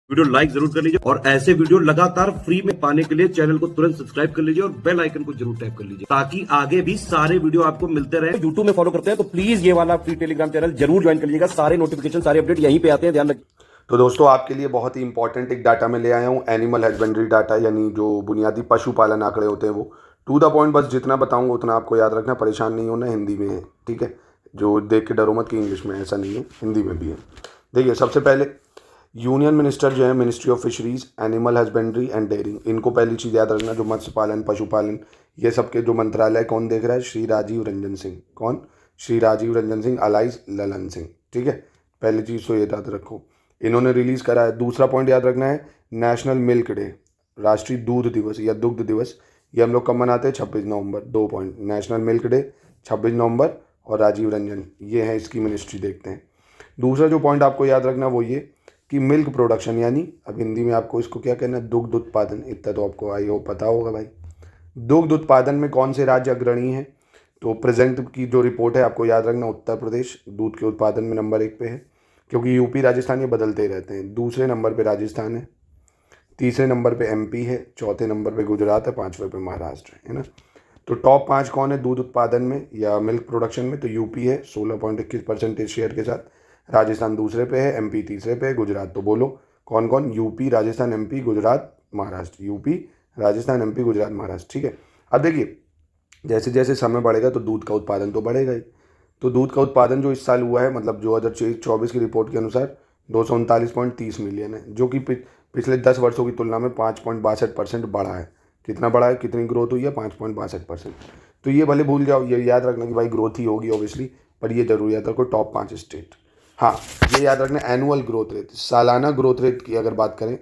Video like जरूर कर लीजिए और ऐसे वीडियो लगातार फ्री में पाने के लिए चैनल को तुरंत सब्सक्राइब कर लीजिए और बेल आइकन को जरूर टैप कर लीजिए ताकि आगे भी सारे वीडियो आपको मिलते रहे। यूट्यूब में फॉलो करते हैं तो प्लीज ये वाला फ्री टेलीग्राम चैनल जरूर ज्वाइन कर लीजिएगा। सारे नोटिफिकेशन सारे अपडेट यहीं पे आते हैं, ध्यान रखिए। तो दोस्तों आपके लिए बहुत ही इंपॉर्टेंट एक डाटा मैं ले आया हूँ, एनिमल हस्बेंड्री डाटा, यानी जो बुनियादी पशुपालन आंकड़े होते हैं वो टू द पॉइंट, बस जितना बताऊंगा उतना आपको याद रखना, परेशान नहीं होना। हिंदी में है, ठीक है, जो देख के डरो मत कि इंग्लिश में, ऐसा नहीं है, हिंदी में भी है। देखिए, सबसे पहले यूनियन मिनिस्टर जो है, ministry of fisheries, animal husbandry and dairying, इनको पहली चीज़ याद रखना, जो मत्स्य पालन पशुपालन ये सब के जो मंत्रालय कौन देख रहा है, श्री राजीव रंजन सिंह। कौन? श्री राजीव रंजन सिंह अलाइज ललन सिंह, ठीक है, पहली चीज़ तो ये याद रखो, इन्होंने रिलीज़ करा है। दूसरा पॉइंट याद रखना है, नेशनल मिल्क डे, राष्ट्रीय दूध दिवस या दुग्ध दिवस, ये हम लोग कब मनाते हैं? 26 नवंबर। 2 पॉइंट, नेशनल मिल्क डे 26 नवंबर और राजीव रंजन, ये है इसकी मिनिस्ट्री, देखते हैं। दूसरा जो पॉइंट आपको याद रखना वो ये कि मिल्क प्रोडक्शन, यानी अब हिंदी में आपको इसको क्या कहना है, दुग्ध उत्पादन, इतना तो आपको आई हो पता होगा भाई। दुग्ध उत्पादन में कौन से राज्य अग्रणी हैं? तो प्रेजेंट की जो रिपोर्ट है आपको याद रखना, उत्तर प्रदेश दूध के उत्पादन में नंबर 1 पे है, क्योंकि यूपी राजस्थान ये बदलते ही रहते हैं। दूसरे नंबर पे राजस्थान है, तीसरे नंबर पे एमपी है, चौथे नंबर पे गुजरात है, पांचवें पे महाराष्ट्र है ना। तो टॉप 5 कौन है दूध उत्पादन में या मिल्क प्रोडक्शन में? तो यूपी है 16.21% शेयर के साथ, राजस्थान दूसरे पे है, एमपी तीसरे पे है, गुजरात। तो बोलो कौन कौन? UP, Rajasthan, MP, Gujarat, Maharashtra. UP, Rajasthan, MP, Gujarat, Maharashtra, ठीक है। अब देखिए, जैसे जैसे समय बढ़ेगा तो दूध का उत्पादन तो बढ़ेगा ही। तो दूध का उत्पादन जो इस साल हुआ है, मतलब 2024 की रिपोर्ट के अनुसार 239.30 मिलियन है, जो कि पिछले 10 वर्षों की तुलना में 5.62% बढ़ा है। कितना बढ़ा है? कितनी ग्रोथ हुई है? 5.62%। तो ये भले भूल जाओ, ये याद रखना कि भाई ग्रोथ ही होगी ऑब्वियसली, पर ये जरूर याद रखो टॉप 5 स्टेट। हाँ, ये याद रखना, एनुअल ग्रोथ रेट, सालाना ग्रोथ रेट की अगर बात करें,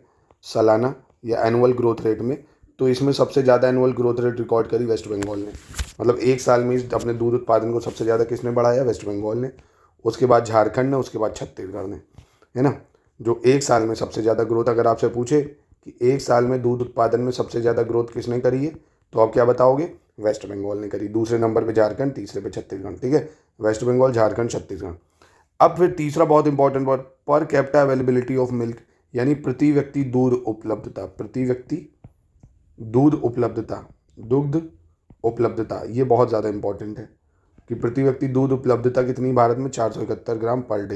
सालाना या एनुअल ग्रोथ रेट में, तो इसमें सबसे ज़्यादा एनुअल ग्रोथ रेट रिकॉर्ड करी वेस्ट बंगाल ने। मतलब एक साल में इस अपने दूध उत्पादन को सबसे ज़्यादा किसने बढ़ाया? वेस्ट बंगाल ने। उसके बाद झारखंड ने, उसके बाद छत्तीसगढ़ ने, है ना। जो एक साल में सबसे ज़्यादा ग्रोथ, अगर आपसे पूछे कि एक साल में दूध उत्पादन में सबसे ज़्यादा ग्रोथ किसने करी है, तो आप क्या बताओगे? वेस्ट बंगाल ने करी। दूसरे नंबर पर झारखंड, तीसरे पे छत्तीसगढ़, ठीक है, वेस्ट बंगाल, झारखंड, छत्तीसगढ़। अब फिर तीसरा बहुत important word, per capita availability of milk, यानी प्रति व्यक्ति दूध उपलब्धता, प्रति व्यक्ति दूध उपलब्धता, दुग्ध उपलब्धता, ये बहुत ज़्यादा इंपॉर्टेंट है कि प्रति व्यक्ति दूध उपलब्धता कितनी भारत में? 471 ग्राम पर डे,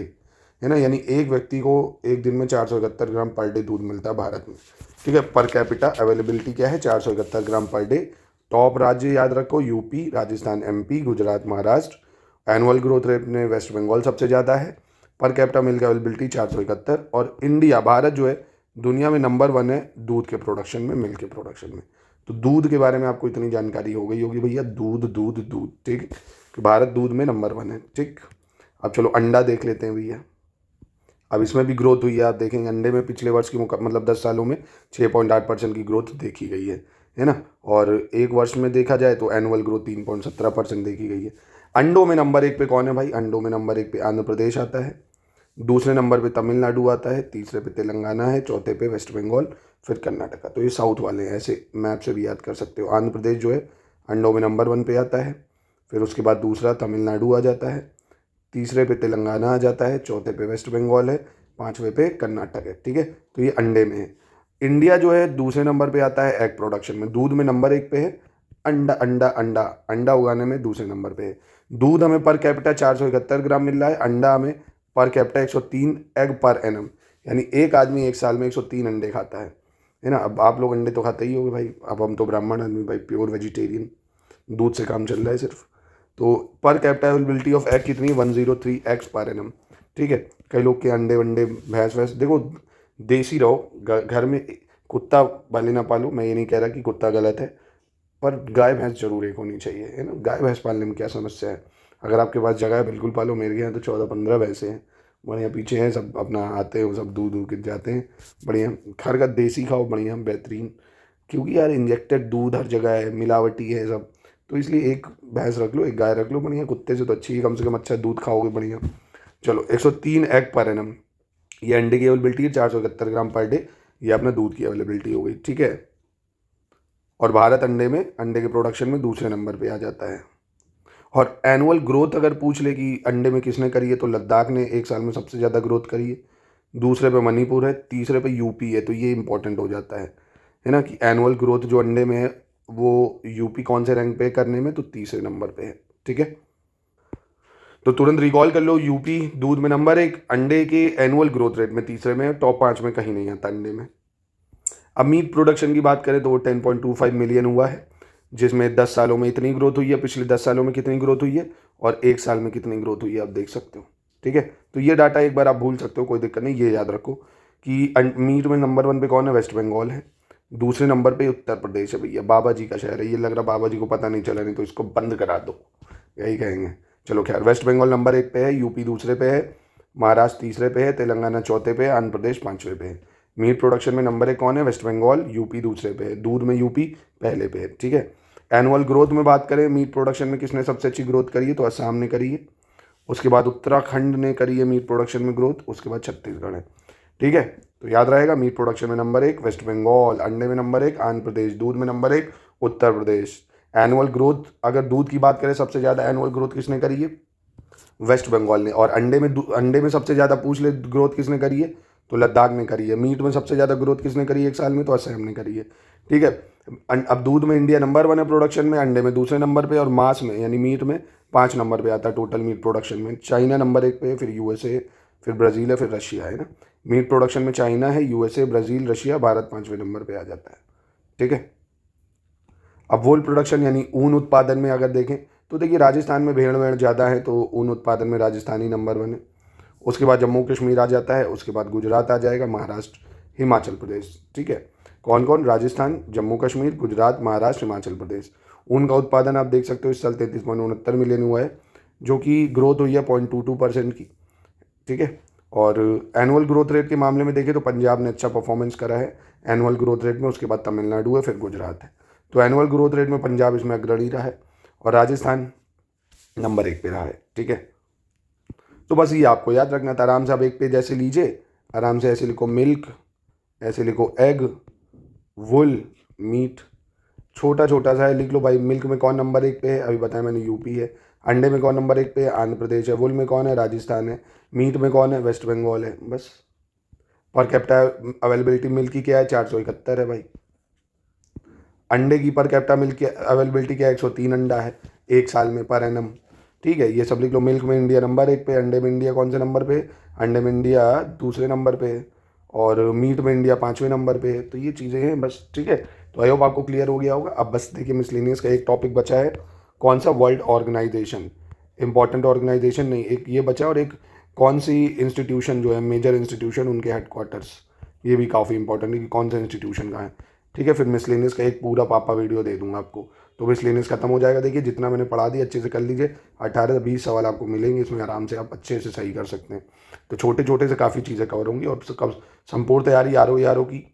है ना, यानी एक व्यक्ति को एक दिन में 471 ग्राम पर डे दूध मिलता है भारत में, ठीक है। पर कैपिटा अवेलेबिलिटी क्या है? 471 ग्राम पर डे। टॉप राज्य याद रखो, UP, Rajasthan, MP, Gujarat, Maharashtra. Annual growth rate में वेस्ट बंगाल सबसे ज़्यादा है, पर कैपिटा मिल्क अवेलेबिलिटी 471। और इंडिया, भारत जो है दुनिया में नंबर 1 है दूध के प्रोडक्शन में, मिल्क के प्रोडक्शन में। तो दूध के बारे में आपको इतनी जानकारी हो गई होगी भैया, दूध दूध दूध, ठीक, कि भारत दूध में नंबर 1 है, ठीक। अब चलो अंडा देख लेते हैं भैया। अब इसमें भी ग्रोथ हुई है, आप देखेंगे अंडे में पिछले वर्ष की मतलब 10 सालों में 6.8% की ग्रोथ देखी गई है ना। और एक वर्ष में देखा जाए तो एनुअल ग्रोथ 3.17% देखी गई है। अंडों में नंबर 1 पे कौन है भाई? अंडों में नंबर 1 पे आंध्र प्रदेश आता है, दूसरे नंबर पे तमिलनाडु आता है, तीसरे पे तेलंगाना है, चौथे पे वेस्ट बंगाल, फिर कर्नाटका। तो ये साउथ वाले हैं, ऐसे मैप से भी याद कर सकते हो। आंध्र प्रदेश जो है अंडों में नंबर 1 पे आता है, फिर उसके बाद दूसरा तमिलनाडु आ जाता है, तीसरे पे तेलंगाना आ जाता है, चौथे पे वेस्ट बंगाल है, पाँचवें पे कर्नाटक है, ठीक है। तो ये अंडे में है। इंडिया जो है दूसरे नंबर पे आता है एग प्रोडक्शन में, दूध में नंबर 1 पे है, अंडा अंडा अंडा अंडा उगाने में दूसरे नंबर पे है। दूध हमें पर कैपिटा 471 ग्राम मिल रहा है, अंडा हमें per capita 103 egg per annum, यानी एक आदमी एक साल में 103 अंडे खाता है ना। अब आप लोग अंडे तो खाते ही होगे भाई, अब हम तो ब्राह्मण आदमी भाई, प्योर वेजिटेरियन, दूध से काम चल रहा है सिर्फ। तो per capita availability of egg कितनी? 103 एग्स पर एनम, ठीक है। कई लोग के अंडे वंडे भैंस वैंस, देखो देसी रहो, घर में कुत्ता भले ना पालो, मैं ये नहीं कह रहा कि कुत्ता गलत है, पर गाय भैंस जरूर एक होनी चाहिए, है ना। गाय भैंस पालने में क्या समस्या है? अगर आपके पास जगह है बिल्कुल पालो। मेरे यहाँ तो 14-15 भैंसें हैं, बढ़िया पीछे हैं, सब अपना आते हैं, वो सब दूध दूध के जाते हैं, बढ़िया। घर का देसी खाओ, बढ़िया बेहतरीन, क्योंकि यार इंजेक्टेड दूध हर जगह है, मिलावटी है सब, तो इसलिए एक भैंस रख लो, एक गाय रख लो, बढ़िया। कुत्ते से तो अच्छी है, कम से कम अच्छा दूध खाओगे, बढ़िया। चलो 103 एग पर एनम, ये अंडे की अवेलेबिलिटी है, 471 ग्राम पर डे, ये अपना दूध की अवेलेबिलिटी हो गई, ठीक है। और भारत अंडे के प्रोडक्शन में दूसरे नंबर पे आ जाता है। और एनुअल ग्रोथ अगर पूछ ले कि अंडे में किसने करी है, तो लद्दाख ने एक साल में सबसे ज़्यादा ग्रोथ करी है, दूसरे पे मणिपुर है, तीसरे पे यूपी है। तो ये इंपॉर्टेंट हो जाता है ना, कि एनुअल ग्रोथ जो अंडे में है वो यूपी कौन से रैंक पे है करने में, तो तीसरे नंबर पे है। ठीक है, तो तुरंत रिकॉल कर लो, यूपी दूध में नंबर 1, अंडे के एनुअल ग्रोथ रेट में तीसरे में, टॉप 5 में कहीं नहीं आता अंडे में। अब मीट प्रोडक्शन की बात करें तो वो 10.25 मिलियन हुआ है, जिसमें 10 सालों में इतनी ग्रोथ हुई है, पिछले 10 सालों में कितनी ग्रोथ हुई है और 1 साल में कितनी ग्रोथ हुई है आप देख सकते हो। ठीक है, तो ये डाटा एक बार आप भूल सकते हो, कोई दिक्कत नहीं, ये याद रखो कि मीट में नंबर 1 पे कौन है, वेस्ट बंगाल है। दूसरे नंबर पे उत्तर प्रदेश है भैया, बाबा जी का शहर है। ये लग रहा बाबा जी को पता नहीं चला, नहीं तो इसको बंद करा दो, यही कहेंगे। चलो खैर, वेस्ट बंगाल नंबर 1 पे है, यूपी दूसरे पे है, महाराष्ट्र तीसरे पे है, तेलंगाना चौथे पे है, आंध्र प्रदेश 5वें पे है। मीट प्रोडक्शन में नंबर 1 कौन है, वेस्ट बंगाल, यूपी दूसरे पे है, दूध में यूपी पहले पे है। ठीक है, एनुअल ग्रोथ में बात करें मीट प्रोडक्शन में किसने सबसे अच्छी ग्रोथ करी है, तो असम ने करी है, उसके बाद उत्तराखंड ने करी है मीट प्रोडक्शन में ग्रोथ, उसके बाद छत्तीसगढ़ है। ठीक है, तो याद रहेगा, मीट प्रोडक्शन में नंबर 1 वेस्ट बंगाल, अंडे में नंबर 1 आंध्र प्रदेश, दूध में number 1 Uttar Pradesh. Annual growth अगर दूध की बात करें सबसे ज़्यादा एनुअल ग्रोथ किसने करी है, वेस्ट बंगाल ने। और अंडे में सबसे ज़्यादा पूछ ले ग्रोथ किसने करी है, तो लद्दाख ने करी है। मीट में सबसे ज़्यादा ग्रोथ किसने करी है 1 साल में, तो असम ने करी है। ठीक है, अब दूध में इंडिया नंबर 1 है प्रोडक्शन में, अंडे में दूसरे नंबर पे, और मांस में यानी मीट में 5 नंबर पे आता है टोटल मीट प्रोडक्शन में। चाइना नंबर 1 पे है, फिर यूएसए, फिर ब्राज़ील है, फिर रशिया है ना। मीट प्रोडक्शन में चाइना है, यूएसए, ब्राज़ील, रशिया, भारत 5वें नंबर पे आ जाता है। ठीक है, अब वोल प्रोडक्शन यानी ऊन उत्पादन में अगर देखें तो देखिए, राजस्थान में भेड़ वेड़ ज़्यादा है, तो ऊन उत्पादन में राजस्थानी नंबर 1 है। उसके बाद जम्मू कश्मीर आ जाता है, उसके बाद गुजरात आ जाएगा, महाराष्ट्र, हिमाचल प्रदेश। ठीक है, कौन कौन, राजस्थान, जम्मू कश्मीर, गुजरात, महाराष्ट्र, हिमाचल प्रदेश। ऊन का उत्पादन आप देख सकते हो इस साल 33.69 मिलियन हुआ है, जो कि ग्रोथ हुई है 0.22% की। ठीक है, और एनुअल ग्रोथ रेट के मामले में देखें तो पंजाब ने अच्छा परफॉर्मेंस करा है एनुअल ग्रोथ रेट में, उसके बाद तमिलनाडु है, फिर गुजरात है। तो एनुअल ग्रोथ रेट में पंजाब इसमें अग्रणी रहा है और राजस्थान नंबर 1 पे रहा है। ठीक है, तो बस ये आपको याद रखना था। आराम से आप एक पेज ऐसे लीजिए, आराम से ऐसे लिखो मिल्क, ऐसे लिखो एग, वुल, मीट, छोटा छोटा सा है लिख लो भाई। मिल्क में कौन नंबर 1 पे है, अभी बताया मैंने, यूपी है। अंडे में कौन नंबर 1 पे है, आंध्र प्रदेश है। वुल में कौन है, राजस्थान है। मीट में कौन है, वेस्ट बंगाल है। बस, पर कैपिटा अवेलेबिलिटी मिल्क की क्या है, 471 है भाई। अंडे की पर कैपिटा मिल्क की अवेलेबिलिटी क्या है, 103 अंडा है 1 साल में पर एनम। ठीक है, ये सब लिख लो। मिल्क में इंडिया नंबर 1 पे, अंडे में इंडिया कौन से नंबर पे, अंडे में इंडिया दूसरे नंबर पे, और मीट में इंडिया 5वें नंबर पे। तो ये चीज़ें हैं बस। ठीक है, तो आई होप आपको क्लियर हो गया होगा। अब बस देखिए, मिसलेनियस का एक टॉपिक बचा है, कौन सा, वर्ल्ड ऑर्गेनाइजेशन, इंपॉर्टेंट ऑर्गेनाइजेशन नहीं, एक ये बचा, और एक कौन सी इंस्टीट्यूशन जो है, मेजर इंस्टीट्यूशन, उनके हेडक्वार्टर्स, ये भी काफ़ी इंपॉर्टेंट है कि कौन सा इंस्टीट्यूशन का है। ठीक है, फिर मिसलेनियस का एक पूरा पापा वीडियो दे दूंगा आपको, तो मिसलेनियस खत्म हो जाएगा। देखिए, जितना मैंने पढ़ा दिया अच्छे से कर लीजिए, 18 से 20 सवाल आपको मिलेंगे इसमें, आराम से आप अच्छे से सही कर सकते हैं। तो छोटे छोटे से काफ़ी चीज़ें कवर होंगी, और संपूर्ण तैयारी आर की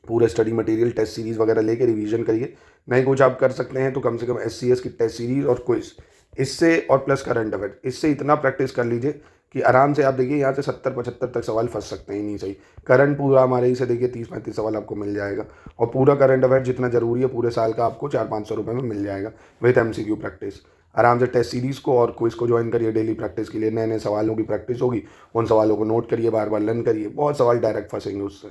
पूरे स्टडी मटेरियल, टेस्ट सीरीज़ वगैरह लेके रिवीजन करिए। नहीं कुछ आप कर सकते हैं तो कम से कम SCS की टेस्ट सीरीज़ और क्विज, इससे, और प्लस करंट अफेयर, इससे इतना प्रैक्टिस कर लीजिए कि आराम से आप देखिए यहाँ से 70-75 तक सवाल फंस सकते हैं। नहीं सही, करंट पूरा हमारे ही से देखिए 30-35 सवाल आपको मिल जाएगा, और पूरा करंट अफेयर जितना जरूरी है पूरे साल का आपको 400-500 रुपये में मिल जाएगा विद MCQ प्रैक्टिस। आराम से टेस्ट सीरीज़ को और क्विज को ज्वाइन करिए डेली प्रैक्टिस के लिए। नए नए सवालों की प्रैक्टिस होगी, उन सवालों को नोट करिए, बार बार लर्न करिए, बहुत सवाल डायरेक्ट फंसेंगे उससे।